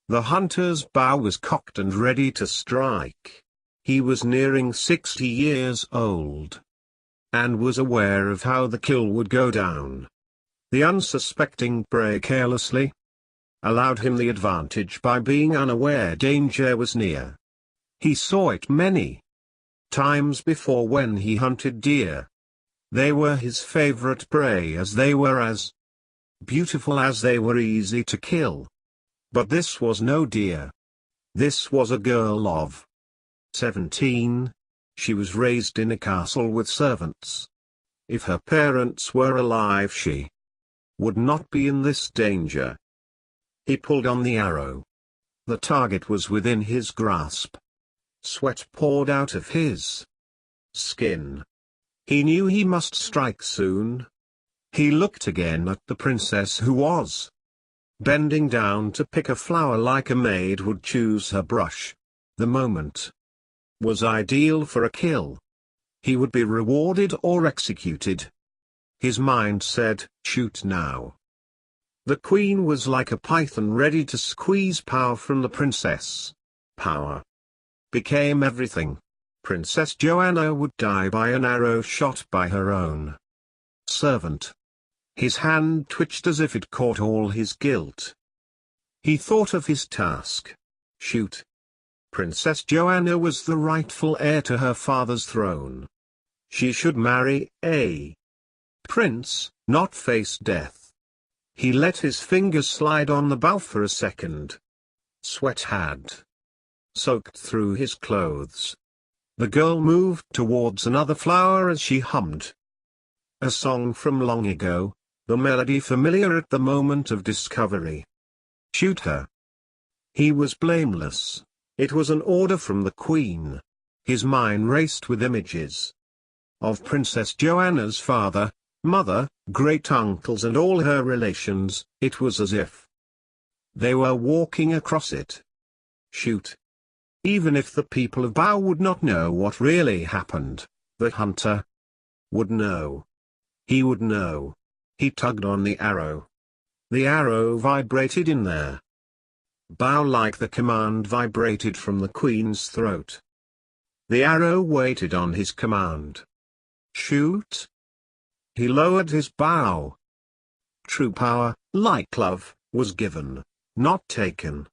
The hunter's bow was cocked and ready to strike. He was nearing 60 years old, and was aware of how the kill would go down. The unsuspecting prey carelessly allowed him the advantage by being unaware danger was near. He saw it many times before when he hunted deer. They were his favorite prey as they were as beautiful as they were easy to kill. But this was no deer. This was a girl of 17. She was raised in a castle with servants. If her parents were alive, she would not be in this danger. He pulled on the arrow. The target was within his grasp. Sweat poured out of his skin. He knew he must strike soon. He looked again at the princess, who was bending down to pick a flower like a maid would choose her brush. The moment was ideal for a kill. He would be rewarded or executed. His mind said, shoot now. The queen was like a python ready to squeeze power from the princess. Power became everything. Princess Joanna would die by an arrow shot by her own servant. His hand twitched as if it caught all his guilt. He thought of his task. Shoot. Princess Joanna was the rightful heir to her father's throne. She should marry a prince, not face death. He let his fingers slide on the bow for a second. Sweat had soaked through his clothes. The girl moved towards another flower as she hummed a song from long ago, the melody familiar at the moment of discovery. Shoot her. He was blameless. It was an order from the queen. His mind raced with images of Princess Joanna's father, mother, great-uncles and all her relations. It was as if they were walking across it. Shoot. Even if the people of Bao would not know what really happened, the hunter would know. He would know. He tugged on the arrow. The arrow vibrated in there. Bao, like the command, vibrated from the queen's throat. The arrow waited on his command. Shoot. He lowered his bow. True power, like love, was given, not taken.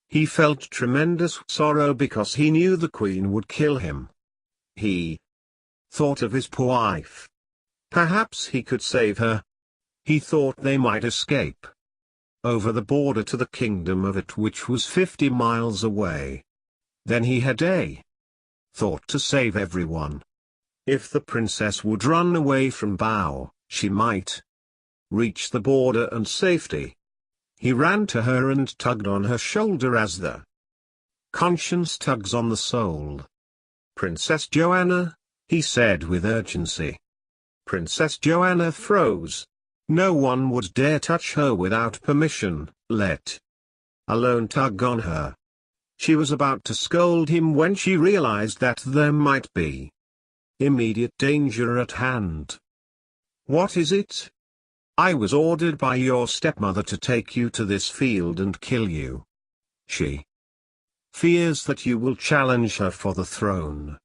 He felt tremendous sorrow because he knew the queen would kill him. He thought of his poor wife. Perhaps he could save her. He thought they might escape over the border to the kingdom of it, which was 50 miles away. Then he had a thought to save everyone. If the princess would run away from Bao, she might reach the border and safety. He ran to her and tugged on her shoulder as the conscience tugs on the soul. Princess Joanna, he said with urgency. Princess Joanna froze. No one would dare touch her without permission, let alone tug on her. She was about to scold him when she realized that there might be immediate danger at hand. What is it? I was ordered by your stepmother to take you to this field and kill you. She fears that you will challenge her for the throne.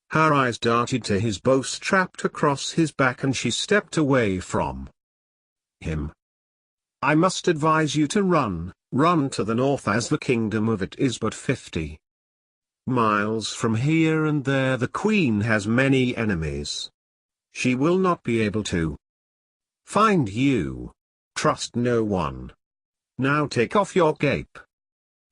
Her eyes darted to his bow strapped across his back and she stepped away from him. I must advise you to run to the north, as the kingdom of it is but 50 miles from here, and there the queen has many enemies. She will not be able to find you. Trust no one. Now take off your cape.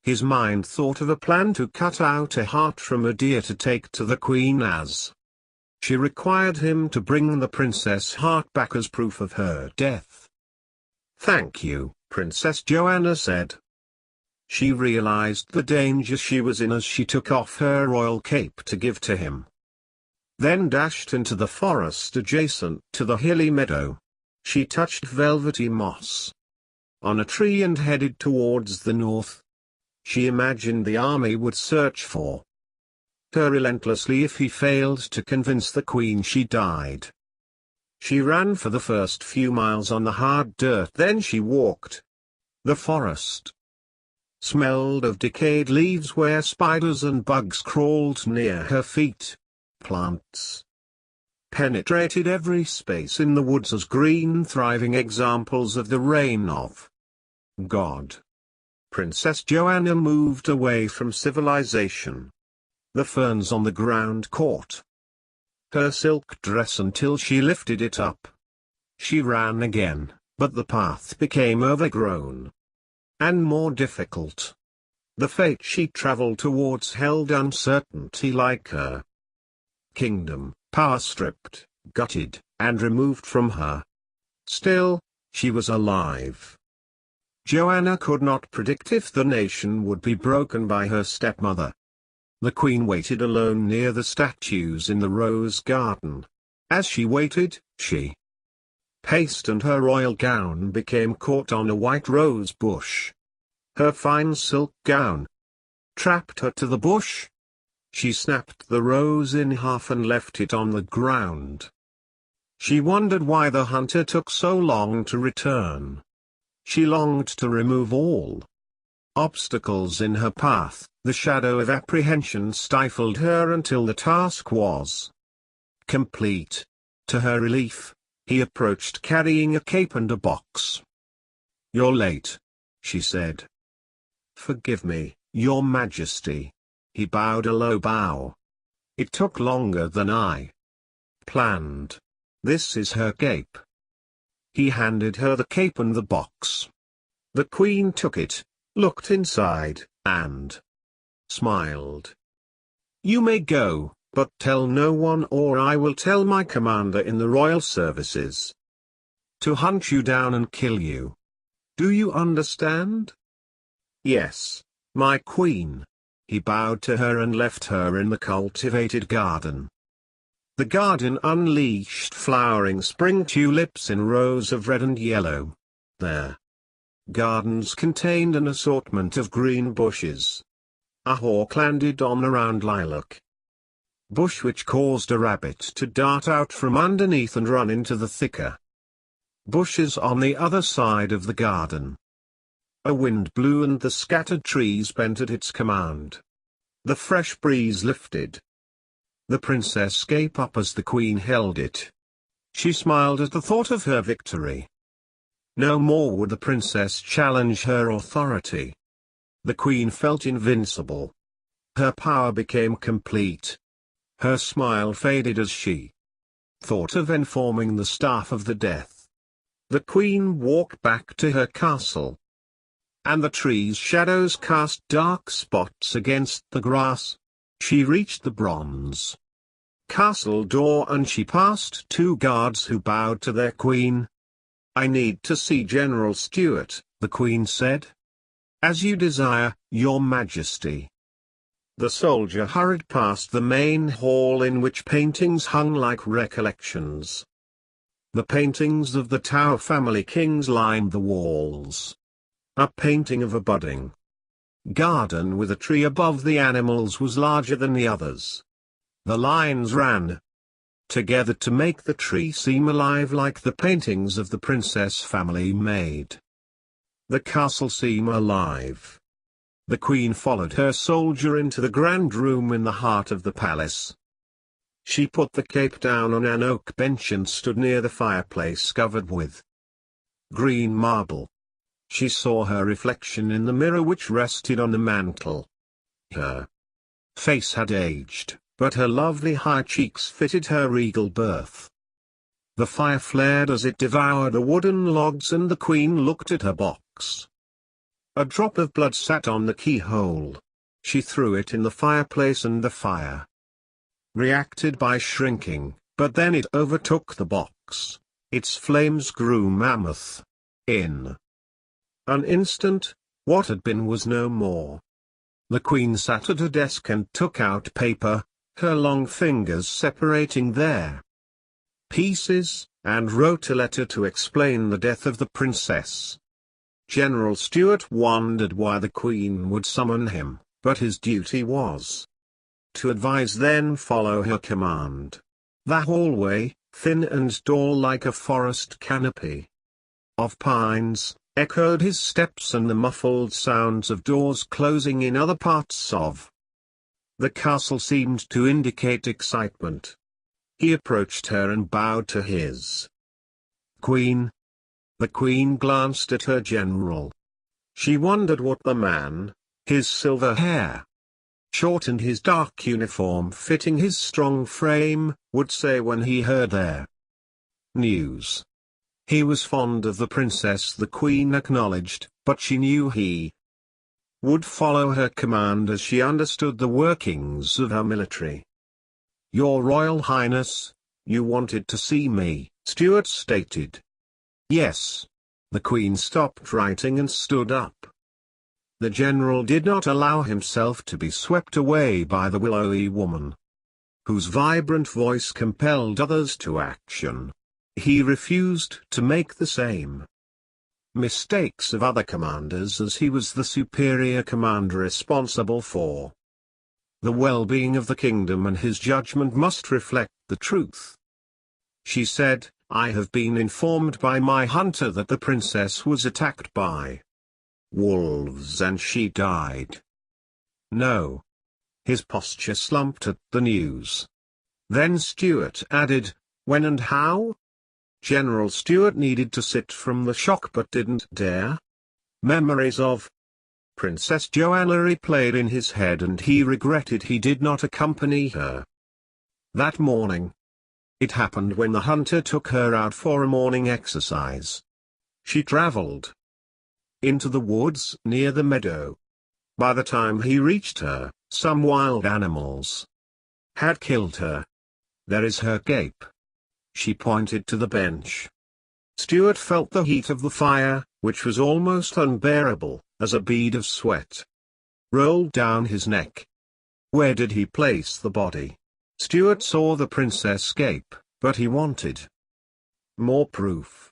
His mind thought of a plan to cut out a heart from a deer to take to the queen, as she required him to bring the princess' heart back as proof of her death. Thank you, Princess Joanna said. She realized the danger she was in as she took off her royal cape to give to him. Then dashed into the forest adjacent to the hilly meadow. She touched velvety moss on a tree and headed towards the north. She imagined the army would search for her relentlessly. If he failed to convince the queen, she died. She ran for the first few miles on the hard dirt, then she walked the forest smelled of decayed leaves where spiders and bugs crawled near her feet. Plants penetrated every space in the woods as green thriving examples of the reign of God. Princess Joanna moved away from civilization. The ferns on the ground caught her silk dress until she lifted it up. She ran again, but the path became overgrown and more difficult. The fate she traveled towards held uncertainty like her kingdom, power stripped, gutted, and removed from her. Still, she was alive. Joanna could not predict if the nation would be broken by her stepmother. The queen waited alone near the statues in the rose garden. As she waited, she paced and her royal gown became caught on a white rose bush. Her fine silk gown trapped her to the bush. She snapped the rose in half and left it on the ground. She wondered why the hunter took so long to return. She longed to remove all obstacles in her path. The shadow of apprehension stifled her until the task was complete. To her relief, he approached carrying a cape and a box. "You're late," she said. "Forgive me, Your Majesty." He bowed a low bow. "It took longer than I planned. This is her cape." He handed her the cape and the box. The queen took it, looked inside, and smiled. "You may go, but tell no one or I will tell my commander in the royal services to hunt you down and kill you. Do you understand?" "Yes, my queen." He bowed to her and left her in the cultivated garden. The garden unleashed flowering spring tulips in rows of red and yellow. Their gardens contained an assortment of green bushes. A hawk landed on a round lilac bush which caused a rabbit to dart out from underneath and run into the thicker bushes on the other side of the garden. A wind blew and the scattered trees bent at its command. The fresh breeze lifted the princess' cape up as the queen held it. She smiled at the thought of her victory. No more would the princess challenge her authority. The queen felt invincible. Her power became complete. Her smile faded as she thought of informing the staff of the death. The queen walked back to her castle. And the trees' shadows cast dark spots against the grass. She reached the bronze castle door and she passed two guards who bowed to their queen. "I need to see General Stuart," the queen said. "As you desire, Your Majesty." The soldier hurried past the main hall in which paintings hung like recollections. The paintings of the Tower family kings lined the walls. A painting of a budding garden with a tree above the animals was larger than the others. The lines ran together to make the tree seem alive like the paintings of the princess family made the castle seem alive. The queen followed her soldier into the grand room in the heart of the palace. She put the cape down on an oak bench and stood near the fireplace covered with green marble. She saw her reflection in the mirror which rested on the mantel. Her face had aged, but her lovely high cheeks fitted her regal birth. The fire flared as it devoured the wooden logs and the queen looked at her box. A drop of blood sat on the keyhole. She threw it in the fireplace and the fire reacted by shrinking, but then it overtook the box. Its flames grew mammoth. In an instant, what had been was no more. The queen sat at a desk and took out paper, her long fingers separating their pieces, and wrote a letter to explain the death of the princess. General Stuart wondered why the queen would summon him, but his duty was to advise then follow her command. The hallway, thin and tall like a forest canopy of pines, echoed his steps and the muffled sounds of doors closing in other parts of the castle seemed to indicate excitement. He approached her and bowed to his queen. The queen glanced at her general. She wondered what the man, his silver hair short and his dark uniform fitting his strong frame, would say when he heard their news. He was fond of the princess, the queen acknowledged, but she knew he would follow her command as she understood the workings of her military. "Your Royal Highness, you wanted to see me," Stuart stated. "Yes." The queen stopped writing and stood up. The general did not allow himself to be swept away by the willowy woman, whose vibrant voice compelled others to action. He refused to make the same mistakes of other commanders, as he was the superior commander responsible for the well-being of the kingdom, and his judgment must reflect the truth. She said, "I have been informed by my hunter that the princess was attacked by wolves and she died." "No." His posture slumped at the news. Then Stuart added, "When and how?" General Stuart needed to sit from the shock but didn't dare. Memories of Princess Joanna replayed in his head and he regretted he did not accompany her that morning. It happened when the hunter took her out for a morning exercise. She traveled into the woods near the meadow. By the time he reached her, some wild animals had killed her. "There is her cape." She pointed to the bench. Stuart felt the heat of the fire, which was almost unbearable, as a bead of sweat rolled down his neck. Where did he place the body? Stuart saw the princess cape, but he wanted more proof.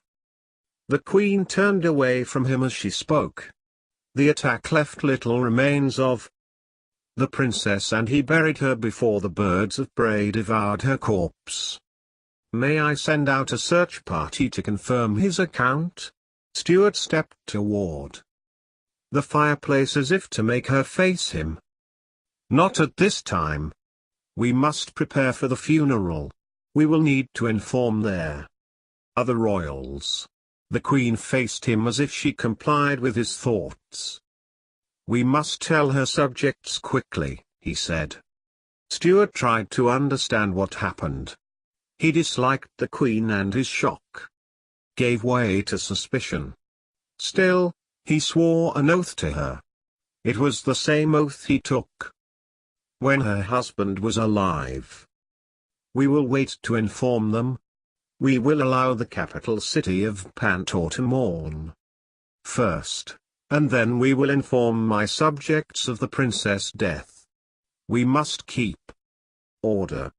The queen turned away from him as she spoke. The attack left little remains of the princess and he buried her before the birds of prey devoured her corpse. "May I send out a search party to confirm his account?" Stuart stepped toward the fireplace as if to make her face him. "Not at this time. We must prepare for the funeral. We will need to inform their other royals." The queen faced him as if she complied with his thoughts. "We must tell her subjects quickly," he said. Stuart tried to understand what happened. He disliked the queen and his shock gave way to suspicion. Still, he swore an oath to her. It was the same oath he took when her husband was alive. "We will wait to inform them. We will allow the capital city of Pantor to mourn first, and then we will inform my subjects of the princess' death. We must keep order.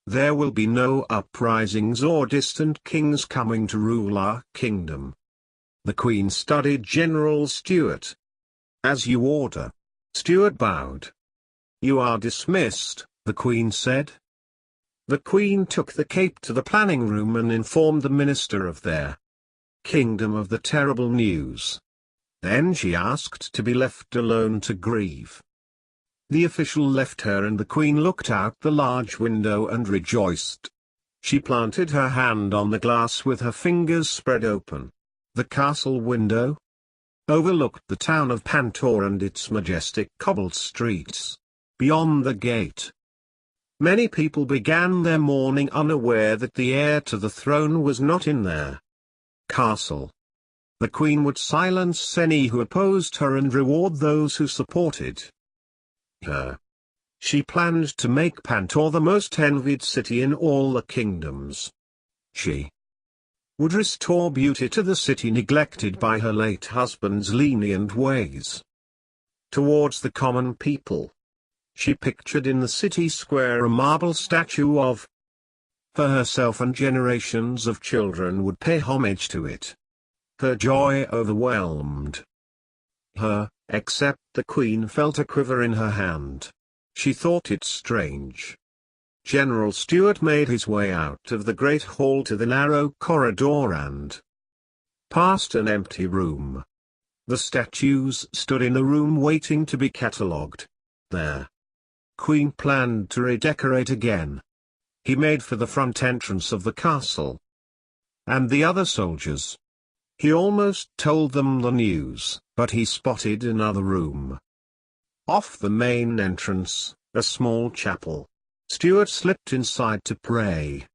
There will be no uprisings or distant kings coming to rule our kingdom." The queen studied General Stuart. "As you order." Stuart bowed. "You are dismissed," the queen said. The queen took the cape to the planning room and informed the minister of their kingdom of the terrible news. Then she asked to be left alone to grieve. The official left her and the queen looked out the large window and rejoiced. She planted her hand on the glass with her fingers spread open. The castle window overlooked the town of Pantor and its majestic cobbled streets. Beyond the gate, many people began their mourning, unaware that the heir to the throne was not in their castle. The queen would silence any who opposed her and reward those who supported her. She planned to make Pantor the most envied city in all the kingdoms. She would restore beauty to the city neglected by her late husband's lenient ways towards the common people. She pictured in the city square a marble statue of for herself, and generations of children would pay homage to it. Her joy overwhelmed her, except the queen felt a quiver in her hand. She thought it strange. General Stuart made his way out of the great hall to the narrow corridor and past an empty room. The statues stood in a room waiting to be catalogued. There, Queen planned to redecorate again. He made for the front entrance of the castle. And the other soldiers. He almost told them the news, but he spotted another room. Off the main entrance, a small chapel. Stuart slipped inside to pray.